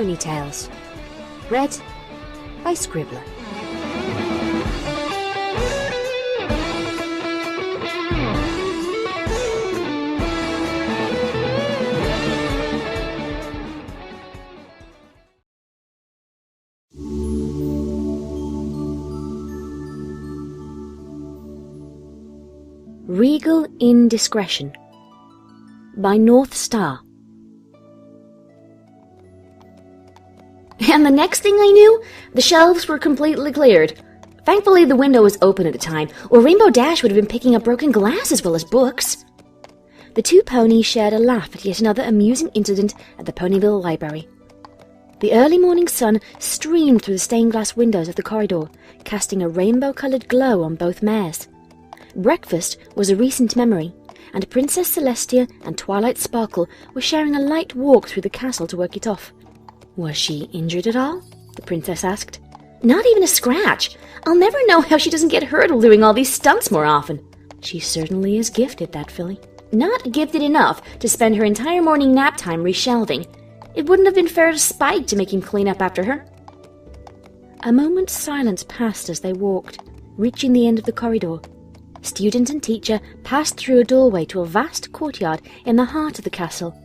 Pony Tales. Read by Scribbler. Regal in Discretion by North Star. And the next thing I knew, the shelves were completely cleared. Thankfully, the window was open at the time, or Rainbow Dash would have been picking up broken glass as well as books. The two ponies shared a laugh at yet another amusing incident at the Ponyville Library. The early morning sun streamed through the stained glass windows of the corridor, casting a rainbow-coloured glow on both mares. Breakfast was a recent memory, and Princess Celestia and Twilight Sparkle were sharing a light walk through the castle to work it off. Was she injured at all? The princess asked. Not even a scratch. I'll never know how she doesn't get hurt while doing all these stunts more often. She certainly is gifted, that filly. Not gifted enough to spend her entire morning nap time reshelving. It wouldn't have been fair to Spike to make him clean up after her. A moment's silence passed as they walked, reaching the end of the corridor. Student and teacher passed through a doorway to a vast courtyard in the heart of the castle.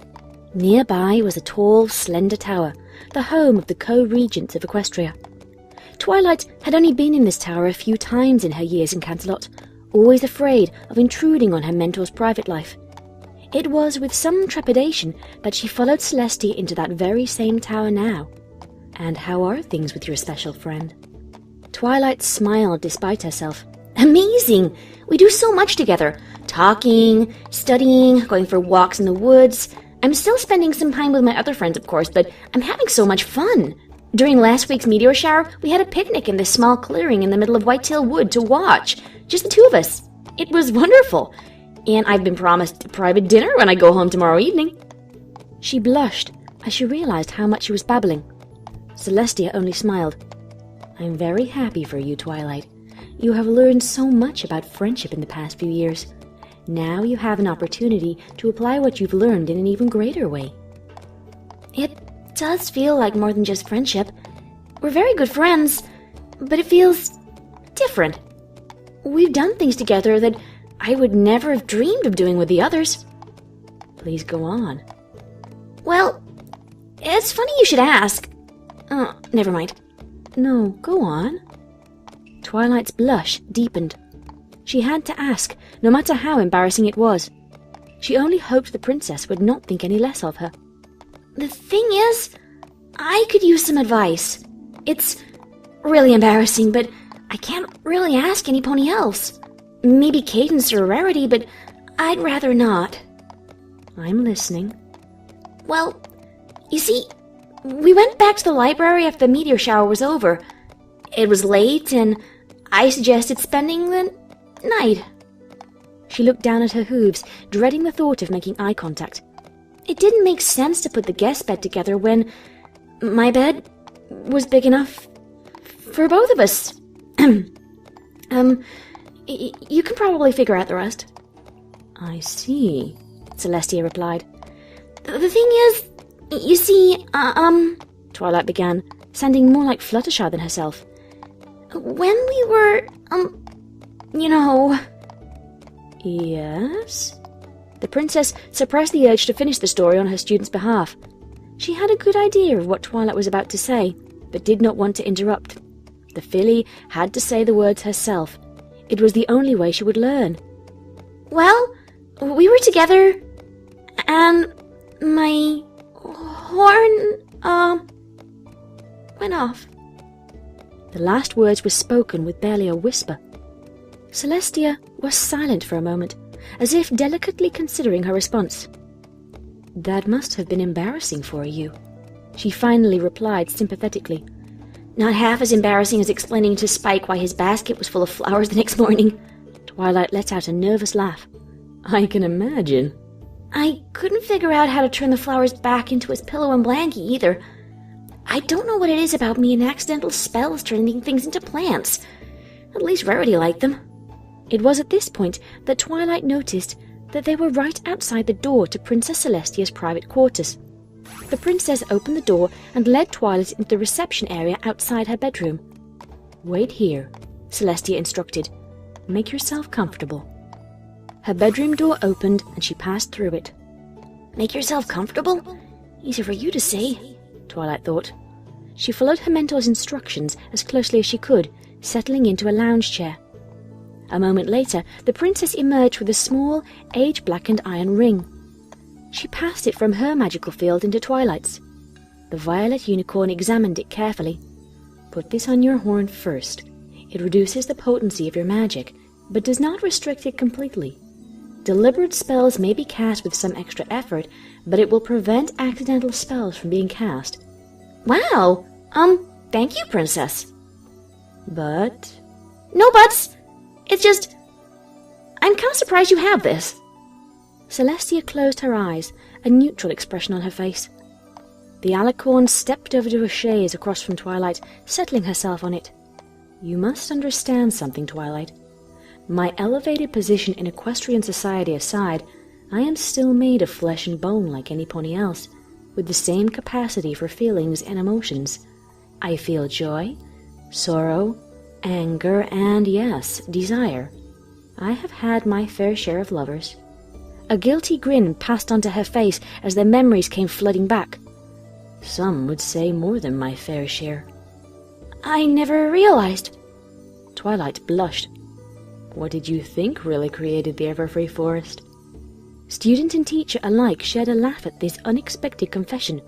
Nearby was a tall, slender tower, the home of the co-regents of Equestria. Twilight had only been in this tower a few times in her years in Canterlot, always afraid of intruding on her mentor's private life. It was with some trepidation that she followed Celestia into that very same tower now. And how are things with your special friend? Twilight smiled despite herself. Amazing! We do so much together. Talking, studying, going for walks in the woods. I'm still spending some time with my other friends, of course, but I'm having so much fun. During last week's meteor shower, we had a picnic in this small clearing in the middle of Whitetail Wood to watch. Just the two of us. It was wonderful. And I've been promised a private dinner when I go home tomorrow evening. She blushed as she realized how much she was babbling. Celestia only smiled. I'm very happy for you, Twilight. You have learned so much about friendship in the past few years. Now you have an opportunity to apply what you've learned in an even greater way. It does feel like more than just friendship. We're very good friends, but it feels different. We've done things together that I would never have dreamed of doing with the others. Please go on. Well, it's funny you should ask. Oh, never mind. No, go on. Twilight's blush deepened. She had to ask, no matter how embarrassing it was. She only hoped the princess would not think any less of her. The thing is, I could use some advice. It's really embarrassing, but I can't really ask any pony else. Maybe Cadence or Rarity, but I'd rather not. I'm listening. Well, you see, we went back to the library after the meteor shower was over. It was late, and I suggested spending the night. She looked down at her hooves, dreading the thought of making eye contact. It didn't make sense to put the guest bed together when my bed was big enough for both of us. You can probably figure out the rest. I see, Celestia replied. The thing is, you see, Twilight began, sounding more like Fluttershy than herself. When we were, you know... Yes? The princess suppressed the urge to finish the story on her student's behalf. She had a good idea of what Twilight was about to say, but did not want to interrupt. The filly had to say the words herself. It was the only way she would learn. Well, we were together, and my horn, went off. The last words were spoken with barely a whisper. Celestia was silent for a moment, as if delicately considering her response. That must have been embarrassing for you, she finally replied sympathetically. Not half as embarrassing as explaining to Spike why his basket was full of flowers the next morning. Twilight let out a nervous laugh. I can imagine. I couldn't figure out how to turn the flowers back into his pillow and blankie either. I don't know what it is about me and accidental spells turning things into plants. At least Rarity liked them. It was at this point that Twilight noticed that they were right outside the door to Princess Celestia's private quarters. The princess opened the door and led Twilight into the reception area outside her bedroom. "Wait here," Celestia instructed. "Make yourself comfortable." Her bedroom door opened and she passed through it. "Make yourself comfortable? Easy for you to say," Twilight thought. She followed her mentor's instructions as closely as she could, settling into a lounge chair. A moment later, the princess emerged with a small, age-blackened iron ring. She passed it from her magical field into Twilight's. The violet unicorn examined it carefully. "Put this on your horn first. It reduces the potency of your magic, but does not restrict it completely. Deliberate spells may be cast with some extra effort, but it will prevent accidental spells from being cast." "Wow! Thank you, princess." "But..." "No buts! It's just... I'm kind of surprised you have this." Celestia closed her eyes, a neutral expression on her face. The alicorn stepped over to a chaise across from Twilight, settling herself on it. "You must understand something, Twilight. My elevated position in equestrian society aside, I am still made of flesh and bone like any pony else, with the same capacity for feelings and emotions. I feel joy, sorrow, anger, and, yes, desire. I have had my fair share of lovers." A guilty grin passed onto her face as their memories came flooding back. "Some would say more than my fair share." "I never realized." Twilight blushed. "What did you think really created the Everfree Forest?" Student and teacher alike shared a laugh at this unexpected confession.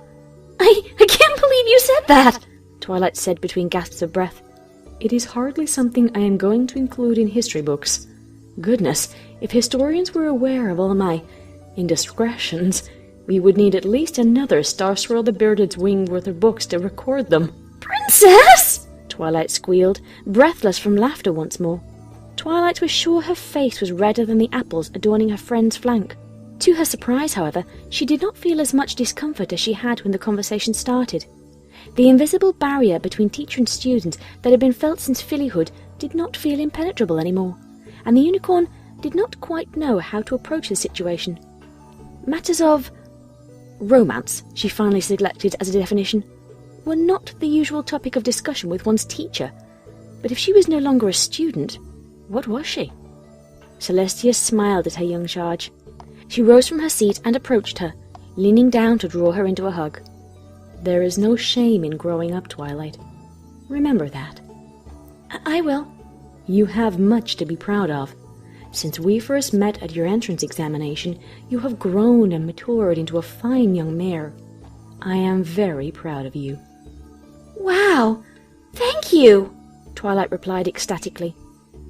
I can't believe you said that," Twilight said between gasps of breath. "It is hardly something I am going to include in history books. Goodness, if historians were aware of all my indiscretions, we would need at least another Star-Swirl the Bearded's wing worth of books to record them." "Princess!" Twilight squealed, breathless from laughter once more. Twilight was sure her face was redder than the apples adorning her friend's flank. To her surprise, however, she did not feel as much discomfort as she had when the conversation started. The invisible barrier between teacher and student that had been felt since fillyhood did not feel impenetrable anymore, and the unicorn did not quite know how to approach the situation. Matters of romance, she finally selected as a definition, were not the usual topic of discussion with one's teacher. But if she was no longer a student, what was she? Celestia smiled at her young charge. She rose from her seat and approached her, leaning down to draw her into a hug. "There is no shame in growing up, Twilight. Remember that." "I will." "You have much to be proud of. Since we first met at your entrance examination, you have grown and matured into a fine young mare. I am very proud of you." "Wow! Thank you!" Twilight replied ecstatically.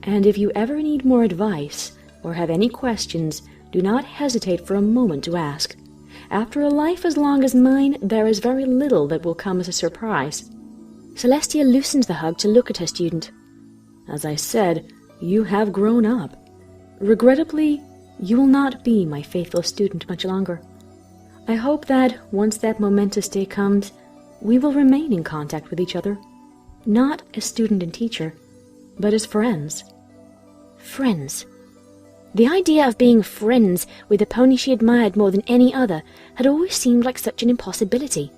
"And if you ever need more advice, or have any questions, do not hesitate for a moment to ask. After a life as long as mine, there is very little that will come as a surprise." Celestia loosened the hug to look at her student. "As I said, you have grown up. Regrettably, you will not be my faithful student much longer. I hope that, once that momentous day comes, we will remain in contact with each other. Not as student and teacher, but as friends." Friends. The idea of being friends with the pony she admired more than any other had always seemed like such an impossibility.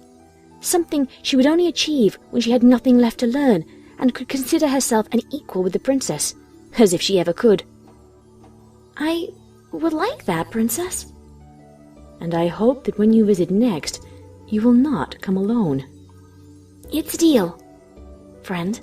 Something she would only achieve when she had nothing left to learn and could consider herself an equal with the princess, as if she ever could. "I would like that, princess." "And I hope that when you visit next, you will not come alone." "It's a deal, friend."